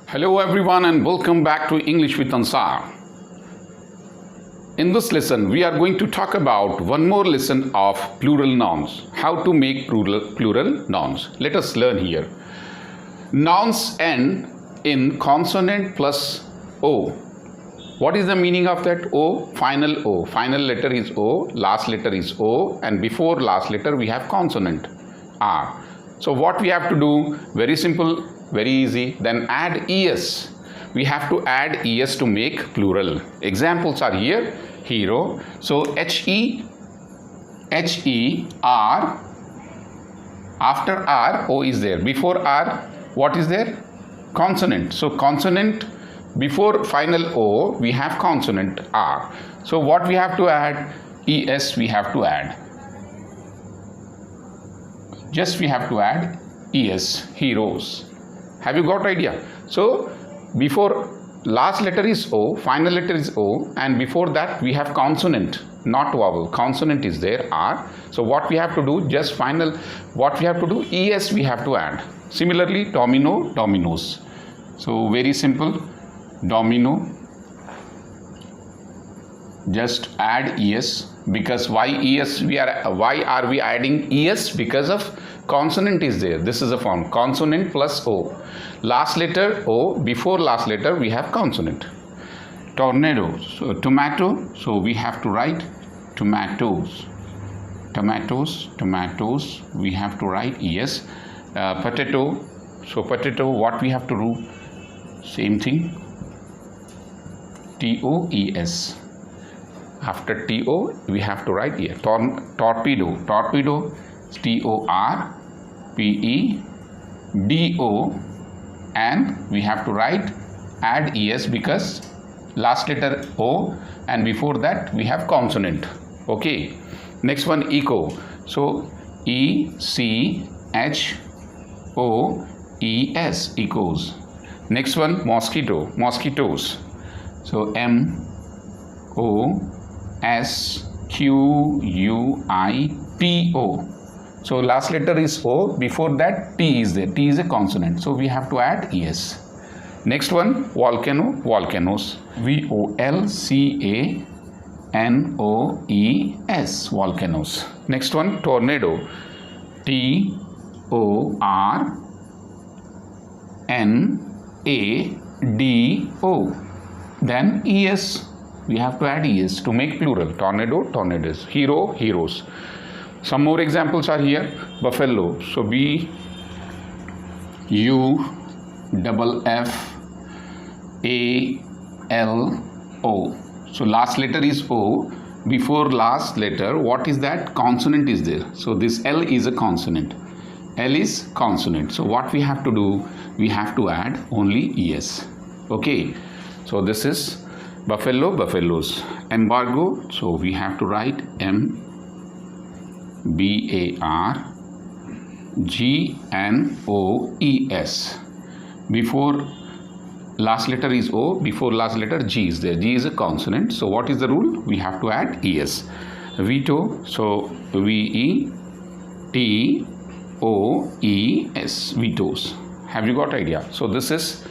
Hello everyone and welcome back to English with Ansar. In this lesson we are going to talk about one more lesson of plural nouns. How to make plural nouns. Let us learn here. Nouns end in consonant plus O. What is the meaning of that? O, final O. Final letter is O, last letter is O, and before last letter we have consonant R. So what we have to do? Very simple. Very easy. Then add es. We have to add es to make plural. Examples are here. Hero. So he, r. After r, o is there. Before r, what is there? Consonant. So consonant before final o, we have consonant r. So what we have to add? Es we have to add. Just we have to add es. Heroes. Have you got idea? So before last letter is O, final letter is O, and before that we have consonant, not vowel. Consonant is there, R. So what we have to do? Just final. What we have to do? Es we have to add. Similarly, domino, dominoes. So very simple. Domino. Just add es. Because why es? Why are we adding es? Because of consonant is there. This is a form. Consonant plus O. Last letter O, before last letter we have consonant. Tornado. So tomato. So we have to write tomatoes. Tomatoes, tomatoes. We have to write es. Potato. So potato, what we have to do? Same thing. TOES. After TO, we have to write here. Torpedo. Torpedo. TORPEDO. And we have to write add es because last letter O and before that we have consonant. Okay. Next one, echo. So ECHOES, echoes. Next one, mosquito, mosquitoes. So MOSQUIPO. So last letter is O, before that T is there. T is a consonant. So we have to add es. Next one, volcano, volcanoes. VOLCANOES, volcanoes. Next one, tornado. TORNADO. Then es. We have to add es to make plural. Tornado, tornadoes. Hero, heroes. Some more examples are here. Buffalo. So BUFFALO. So last letter is O. Before last letter, what is that? Consonant is there. So this L is a consonant. L is consonant. So what we have to do? We have to add only es. Okay. So this is buffalo, buffaloes. Embargo. So we have to write MBARGNOES. Before last letter is O, before last letter G is there. G is a consonant. So what is the rule? We have to add es. Veto. So VETOES, vetoes. Have you got idea? So this is,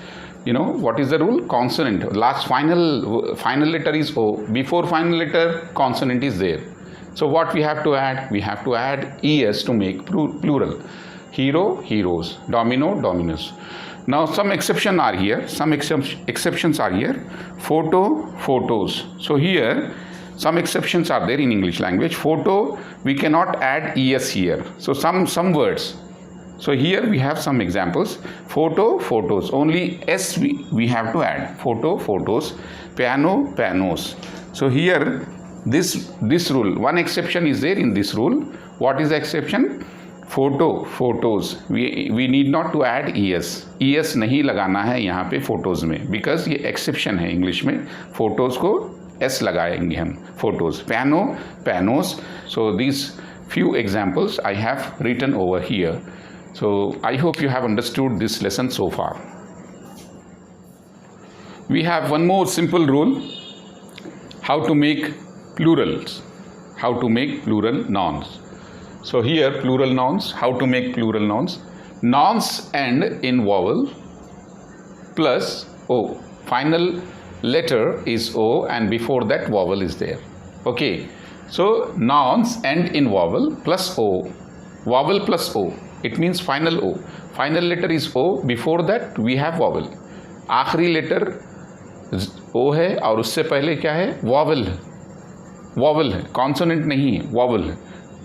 what is the rule? Consonant. Last final letter is O. Before final letter, consonant is there. So what we have to add? We have to add es to make plural. Hero, heroes. Domino, dominoes. Now some exceptions are here. Exceptions are here. Photo, photos. So here some exceptions are there in English language. Photo, we cannot add es here. So some words. So here we have some examples. Photo, photos. Only s we have to add. Photo, photos. Piano, pianos. So here this rule, one exception is there in this rule. What is the exception? Photo, photos. We need not to add es. Es नहीं लगाना है यहाँ पे photos में, because ये exception है English में. Photos को s लगाएंगे हम. Photos. Piano, pianos. So these few examples I have written over here. So I hope you have understood this lesson so far. We have one more simple rule. How to make plurals. How to make plural nouns. So here plural nouns. How to make plural nouns. Nouns end in vowel. plus O. Final letter is O and before that vowel is there. Okay. So nouns end in vowel plus O. Vowel plus O. It means final O. Final letter is O. Before that we have vowel. आखिरी letter O है और उससे पहले क्या है? Vowel है. Vowel है. Consonant नहीं है. Vowel है.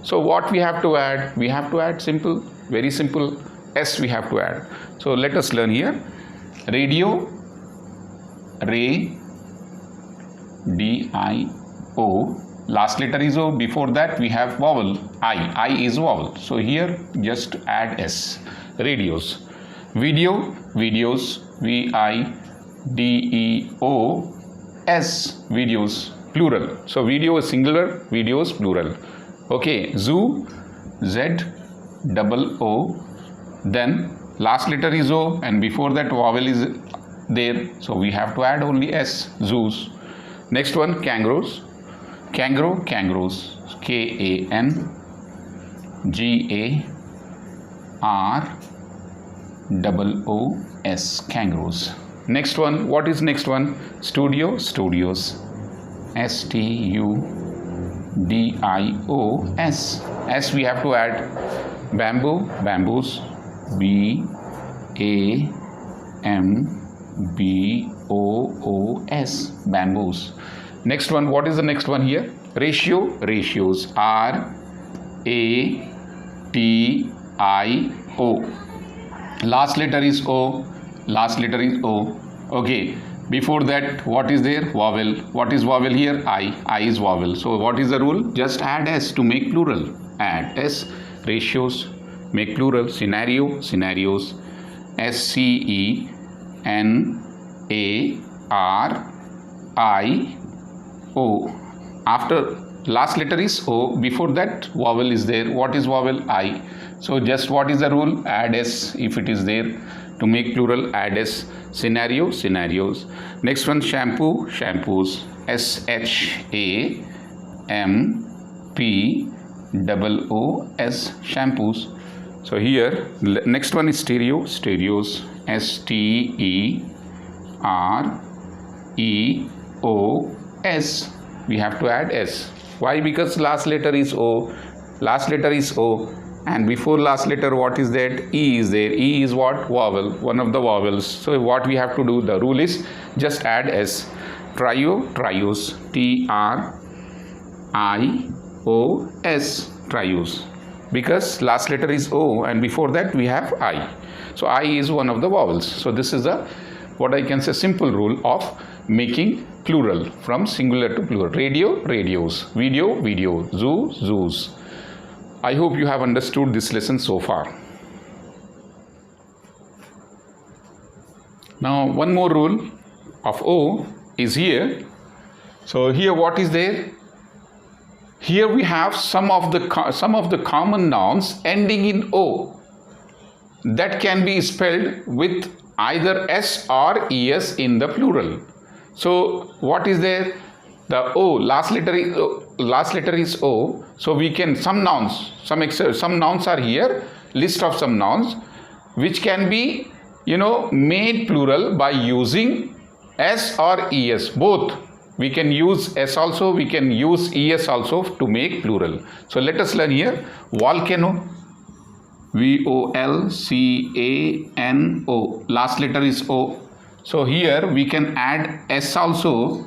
So what we have to add? We have to add simple, very simple. S we have to add. So let us learn here. Radio, Ray, D-I-O. Last letter is O. Before that we have vowel I. I is vowel. So here just add S. Radios. Video, videos, V-I-D-E-O-S. Videos, plural. So video is singular, videos plural. Okay. Zoo, Z-double-O. Then last letter is O and before that vowel is there. So we have to add only S. Zoos. Next one, kangaroos. Kangaroo, kangaroos. K-A-N-G-A-R-O-O-S. Kangaroos. Next one, what is next one? Studio, studios. S-T-U-D-I-O-S. S we have to add. Bamboo, bamboos. B-A-M-B-O-O-S. Bamboos. Next one, what is the next one here? Ratio, ratios. R-A-T-I-O. Last letter is O. Last letter is O. Okay. Before that, what is there? Vowel. What is vowel here? I. I is vowel. So what is the rule? Just add S to make plural. Add S. Ratios. Make plural. Scenario, scenarios. S-C-E-N-A-R-I-O. After last letter is O. Before that vowel is there. What is vowel? I. So just what is the rule? Add S if it is there. To make plural, add S. Scenario, scenarios. Next one, shampoo, shampoos. S-H-A-M-P-O-O-S. Shampoos. So here next one is stereo, stereos. S-T-E-R-E-O-S. We have to add S. Why? Because last letter is O. Last letter is O. And before last letter what is that? E is there. E is what? Vowel. One of the vowels. So what we have to do? The rule is just add S. Trio, trios. T-R-I-O-S. Trios. Because last letter is O and before that we have I. So I is one of the vowels. So this is a what I can say simple rule of making plural from singular to plural. Radio, radios. Video, video. Zoo, zoos. I hope you have understood this lesson so far. Now one more rule of O is here. So here what is there? Here we have some of the common nouns ending in O that can be spelled with either S or ES in the plural. So what is there? The O last letter is O. So we can some nouns are here. List of some nouns which can be made plural by using S or ES both. We can use S also, we can use ES also to make plural. So let us learn here. Volcano, V-O-L-C-A-N-O. Last letter is O. So here we can add S also.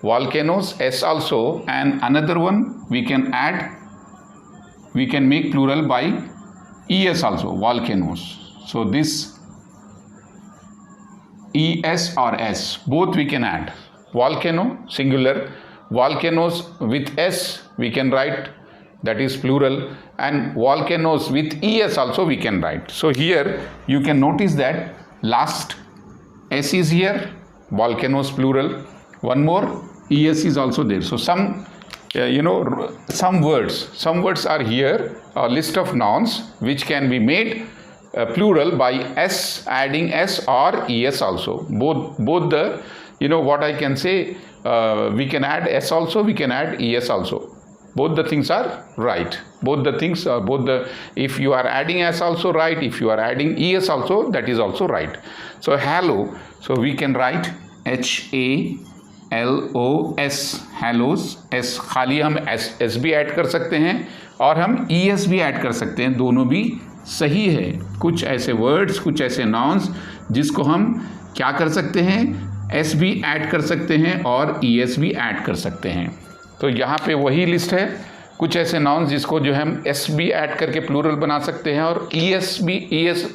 Volcanoes, S also, and another one we can make plural by ES also, volcanoes. So this ES or S, both we can add. Volcano, singular, volcanoes with S we can write, that is plural, and volcanoes with ES also we can write. So here you can notice that last S is here, volcanoes plural, one more ES is also there. So some words are here, a list of nouns which can be made plural by S, adding S or ES also. Both the what I can say, we can add S also, we can add ES also. both the things are right. Both the things are if you are adding s also right, if you are adding es also, that is also right. So hello, so we can write HALOS, Hallows. S खाली हम S भी add कर सकते हैं और हम ES भी add कर सकते हैं, दोनों भी सही है. कुछ ऐसे वर्ड्स, कुछ ऐसे नाउन्स जिसको हम क्या कर सकते हैं, एस भी ऐड कर सकते हैं और ES भी ऐड कर सकते हैं. तो यहाँ पे वही लिस्ट है, कुछ ऐसे नाउन्स जिसको जो हम एस भी ऐड करके प्लूरल बना सकते हैं और ES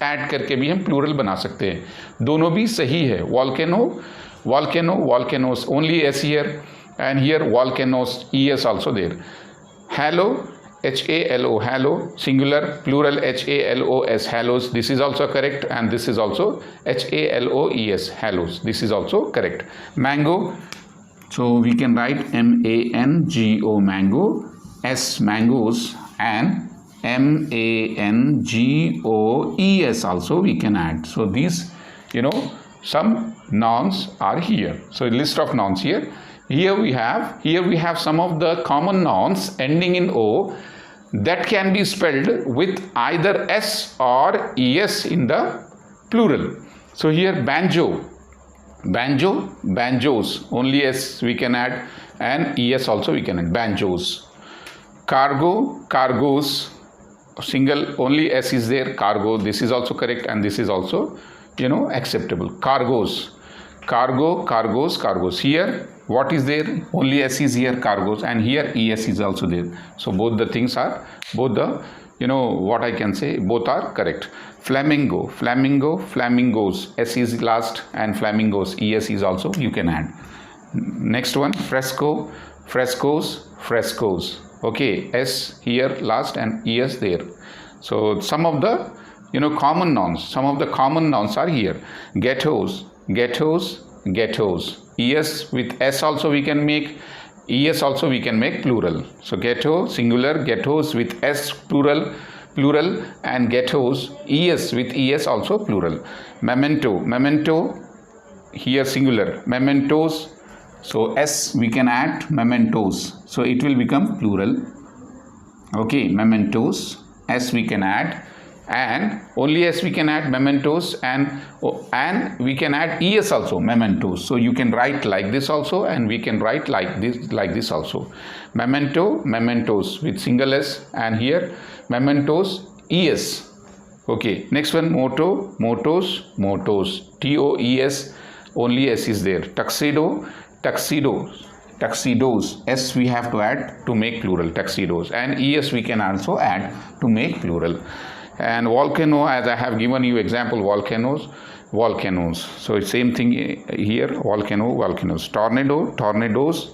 ऐड करके भी हम प्लूरल बना सकते हैं, दोनों भी सही है. volcanoes, only S here, and here volcanoes, ES also there. Halo, HALO, halo, singular, plural HALOS, halos, this is also correct, and this is also HALOES, halos, this is also correct. Mango, so we can write MANGO, mango, S mangoes, and MANGOES also we can add. So these, some nouns are here. So a list of nouns here. Here we have some of the common nouns ending in O that can be spelled with either S or ES in the plural. So here banjo, banjos, only S we can add, and ES also we can add, banjos. Cargo, cargos, single, only S is there, cargo, this is also correct, and this is also acceptable. Cargos, cargo, cargos, cargos. Here what is there, only S is here, cargos, and here ES is also there. So both the things are, both are correct. Flamingo, flamingos, S is last, and flamingos, ES is also you can add. Next one, fresco, frescoes. Okay, S here last and ES there. So some of the common nouns, are here. Ghettos, ES with S also we can make, ES also we can make plural. So ghetto, singular, ghettos with S plural, and ghettos, ES with ES also plural. Memento, here singular, mementos, so S we can add, mementos, so it will become plural. Okay, mementos, S we can add, and only S we can add, mementos, and we can add ES also, mementos. So you can write like this also, and we can write like this also. Memento, mementos with single S, and here mementos, ES. Okay, next one, motos, TOES, only S is there. Tuxedos, S we have to add to make plural, tuxedos, and ES we can also add to make plural. And volcano, as I have given you example, volcanoes. So it's same thing here, volcanoes. Tornadoes,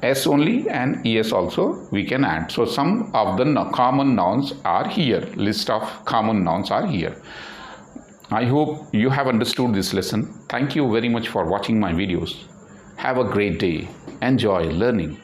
S only, and ES also we can add. So some of the common nouns are here, list of common nouns are here. I hope you have understood this lesson. Thank you very much for watching my videos. Have a great day. Enjoy learning.